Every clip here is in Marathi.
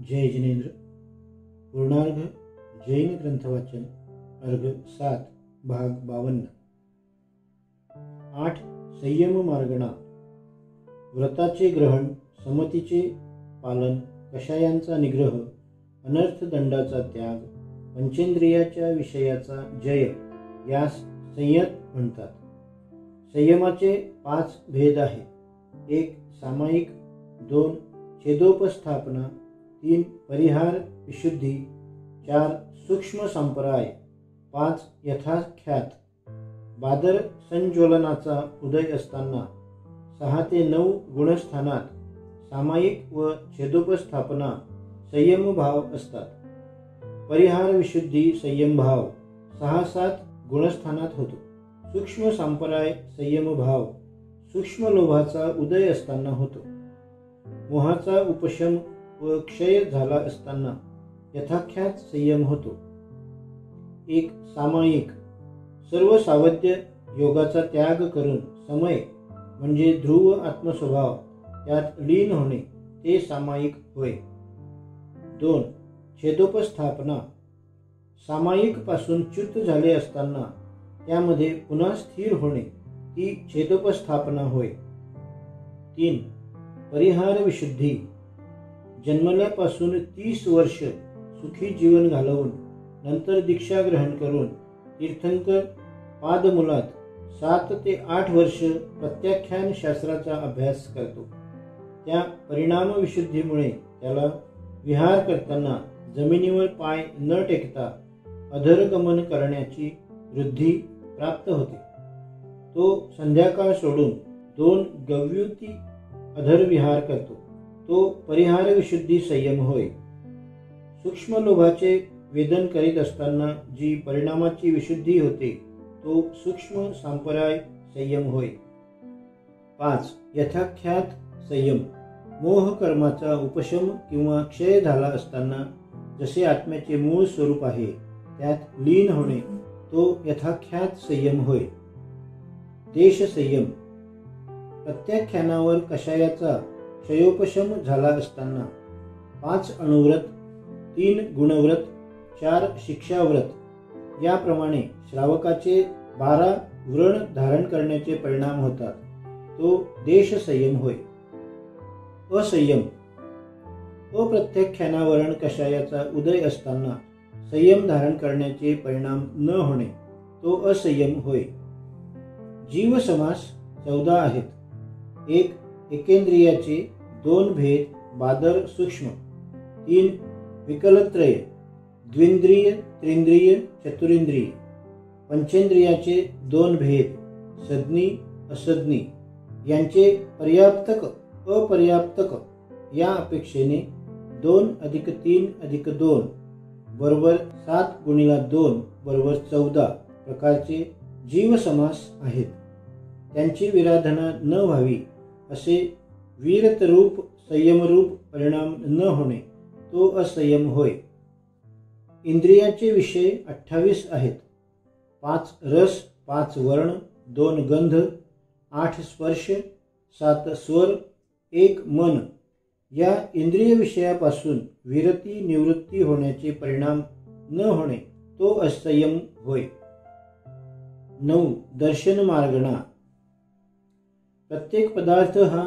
जय जिनेंद्र। पूर्णार्घ जैन ग्रंथवाचन अर्घ 7 भाग 52। 8 संयम मार्गणा। व्रताचे ग्रहण, समतीचे पालन, कषायांचा निग्रह, अनर्थदंडाचा त्याग, पंचेंद्रियाच्या विषयाचा जय यास संयत म्हणतात। संयमाचे 5 भेद आहेत। 1 सामायिक, 2 छेदोपस्थापना, 3 परिहार विशुद्धी, 4 सूक्ष्म संप्राय, 5 यथाख्यात। बादर संज्वलनाचा उदय असताना 6 ते 9 गुणस्थानात सामायिक व छेदोपस्थापना संयम भाव असतात। परिहार विशुद्धी संयम भाव 6-7 गुणस्थानात होतो। सूक्ष्म संप्राय संयम भाव सूक्ष्म लोभाचा उदय असताना होतो। मोहाचा उपशम व क्षय झाला असताना यथाख्यात संयम होतो। 1 सामायिक, सर्व सावध्य योगाचा त्याग करून समय म्हणजे ध्रुव आत्मस्वभाव त्यात लीन होणे ते सामायिक होय। 2 छेदोपस्थापना, सामायिक पासून च्युत झाले असताना त्यामध्ये पुन्हा स्थिर होणे ती छेदोपस्थापना होय। 3 परिहार विशुद्धी, जन्मल्यापासून 30 वर्ष सुखी जीवन घालवून नंतर दीक्षा ग्रहण करून तीर्थंकर पादमुलात 7 ते 8 वर्ष प्रत्याख्यान शास्त्राचा अभ्यास करतो। त्या परिणाम विशुद्धीमुळे त्याला विहार करताना जमिनीवर पाय न टेकता अधरगमन करण्याची वृद्धी प्राप्त होते। तो संध्याकाळ सोडून 2 गव्युती अधरविहार करतो, तो परिहार विशुद्धी संयम होय। सूक्ष्म लोभाचे वेदन करीत असताना जी परिणामाची विशुद्धी होते तो सूक्ष्म संप्राय संयम होय। 5 यथाख्यात संयम, मोह कर्माचा उपशम किंवा क्षय झाला असताना जसे आत्म्याचे मूळ स्वरूप आहे त्यात लीन होणे तो यथाख्यात संयम होय। देश संयम, प्रत्याख्यानावर कषायाचा क्षयोपशम झाला असताना 5 अणुव्रत, 3 गुणव्रत, 4 शिक्षाव्रत याप्रमाणे श्रावकाचे 12 व्रण धारण करण्याचे परिणाम होतात, तो देश संयम होय। असंयम, अप्रत्याख्यानावरण कषायाचा उदय असताना संयम धारण करण्याचे परिणाम न होणे तो असंयम होय। जीव समास 14 आहेत। 1 एकेंद्रियाचे 2 भेद बादर सूक्ष्म, 3 विकलत्रय द्विंद्रिय त्रिंद्रिय चतुरिंद्रिय, पंचेंद्रियाचे 2 भेद सज्ञी असज्ञी यांचे पर्याप्तक अपर्याप्तक या अपेक्षेने 2 + 3 + 2 बरोबर 7 × 2 बरोबर 14 प्रकारचे जीव समास आहेत। त्यांची विराधना न व्हावी असे वीरतरूप संयमरूप परिणाम न होणे तो असंयम होय। इंद्रियाचे विषय 28 आहेत। 5 रस, 5 वर्ण, 2 गंध, 8 स्पर्श, 7 स्वर, 1 मन या इंद्रिय विषयापासून विरती निवृत्ती होण्याचे परिणाम न होणे तो असंयम होय। 9 दर्शन मार्गणा, प्रत्येक पदार्थ हा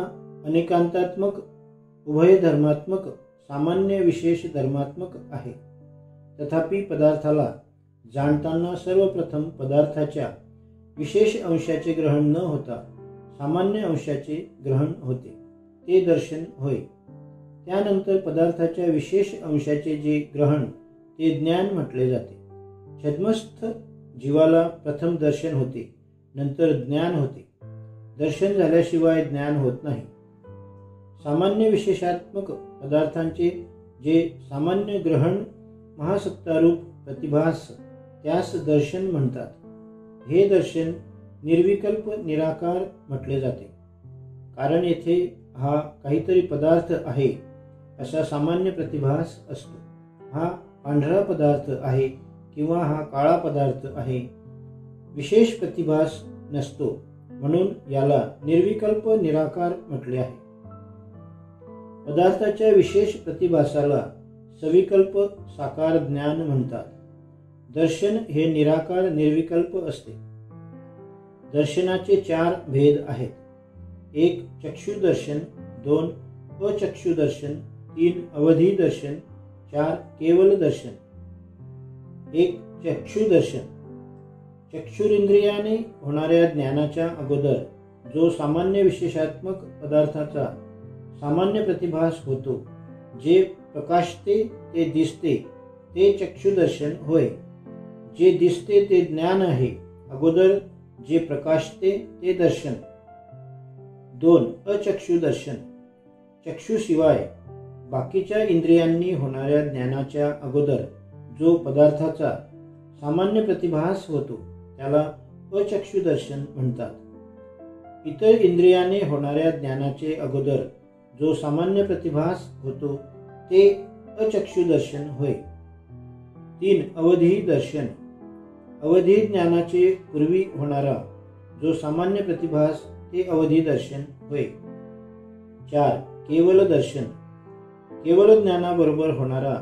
अनेकांतात्मक, उभयधर्मात्मक, सामान्य विशेष धर्मात्मक आहे। तथापि पदार्थाला जाणताना सर्वप्रथम पदार्थाच्या विशेष अंशाचे ग्रहण न होता सामान्य अंशाचे ग्रहण होते, ते दर्शन होय। त्यानंतर पदार्थाच्या विशेष अंशाचे जे ग्रहण ते ज्ञान म्हटले जाते। छद्मस्थ जीवाला प्रथम दर्शन होते, नंतर ज्ञान होते। दर्शन झाल्याशिवाय ज्ञान होत नाही। सामान्य विशेषात्मक पदार्थांचे जे सामान्य ग्रहण महासत्तारूप प्रतिभास त्यास दर्शन म्हणतात। हे दर्शन निर्विकल्प निराकार म्हटले जाते, कारण येथे हा काहीतरी पदार्थ आहे असा सामान्य प्रतिभास असतो। हा पांढरा पदार्थ आहे किंवा हा काळा पदार्थ आहे, विशेष प्रतिभास नसतो, म्हणून याला निर्विकल्प निराकार म्हटले आहे। पदार्थाच्या विशेष प्रतिभासाला सविकल्प साकार ज्ञान म्हणतात. दर्शन हे निराकार निर्विकल्प असते. दर्शनाचे 4 भेद आहेत. 1 चक्षुदर्शन, 2 अचक्षुदर्शन, 3 अवधी दर्शन, 4 केवल दर्शन. 1 चक्षुदर्शन. चक्षुरिंद्रियाने होणाऱ्या ज्ञानाच्या अगोदर जो सामान्य विशेषात्मक पदार्थाचा सामान्य प्रतिभास होतो, जे प्रकाशते ते दिसते ते चक्षुदर्शन होय. जे दिसते ते ज्ञान आहे, अगोदर जे प्रकाशते ते दर्शन. 2 अचक्षुदर्शन. चक्षुशिवाय बाकीच्या इंद्रियांनी होणाऱ्या ज्ञानाच्या अगोदर जो पदार्थाचा सामान्य प्रतिभास होतो त्याला अचक्षुदर्शन म्हणतात. इतर इंद्रियाने होणाऱ्या ज्ञानाचे अगोदर जो सामान्य प्रतिभास होतो ते अचक्षुदर्शन होय. 3 अवधी दर्शन. अवधी ज्ञानाचे पूर्वी होणारा जो सामान्य प्रतिभास ते अवधी दर्शन होय. 4 केवल दर्शन. केवल ज्ञानाबरोबर होणारा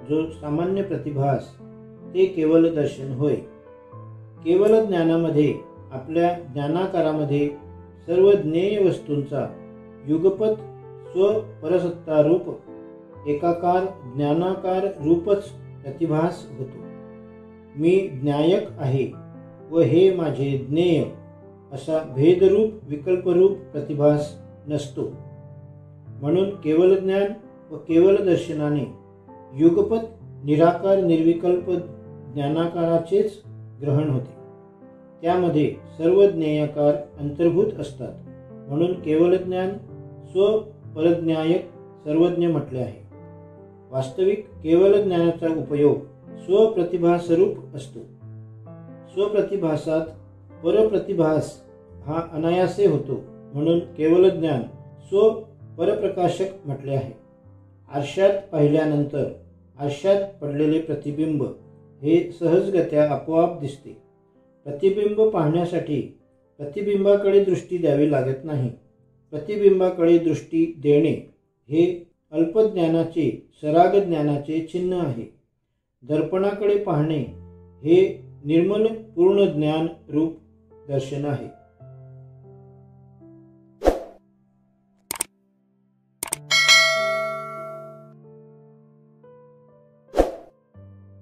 जो सामान्य प्रतिभास ते केवल दर्शन होय. केवल ज्ञानामध्ये आपल्या ज्ञानाकारामध्ये सर्व ज्ञेय वस्तूंचा युगपत स्वपरसत्ता रूप एकाकार ज्ञानाकार रूपच प्रतिभास होतो. मी ज्ञायक आहे व हे माझे ज्ञेय असा भेदरूप विकल्परूप प्रतिभास नसतो. म्हणून केवल ज्ञान व केवल दर्शनाने युगपत निराकार निर्विकल्प ज्ञानाकाराचेच ग्रहण होते. त्यामध्ये सर्व ज्ञेयकार अंतर्भूत असतात. म्हणून केवल ज्ञान स्वपरज्ञायक सर्वज्ञ म्हटले आहे. वास्तविक केवल ज्ञानाचा उपयोग स्वप्रतिभास्वरूप असतो. स्वप्रतिभासात परप्रतिभास हा अनायासे होतो. म्हणून केवल ज्ञान स्वपरप्रकाशक म्हटले आहे. आरशात पाहिल्यानंतर आरशात पडलेले प्रतिबिंब हे सहजगत्या आपोआप दिसते. प्रतिबिंब पाहण्यासाठी प्रतिबिंबाकडे दृष्टी द्यावी लागत नाही. प्रतिबिंबाकडे दृष्टी देणे हे अल्पज्ञानाचे सराग ज्ञानाचे चिन्ह आहे. दर्पणाकडे पाहणे हे निर्मल पूर्ण ज्ञान रूप दर्शन आहे.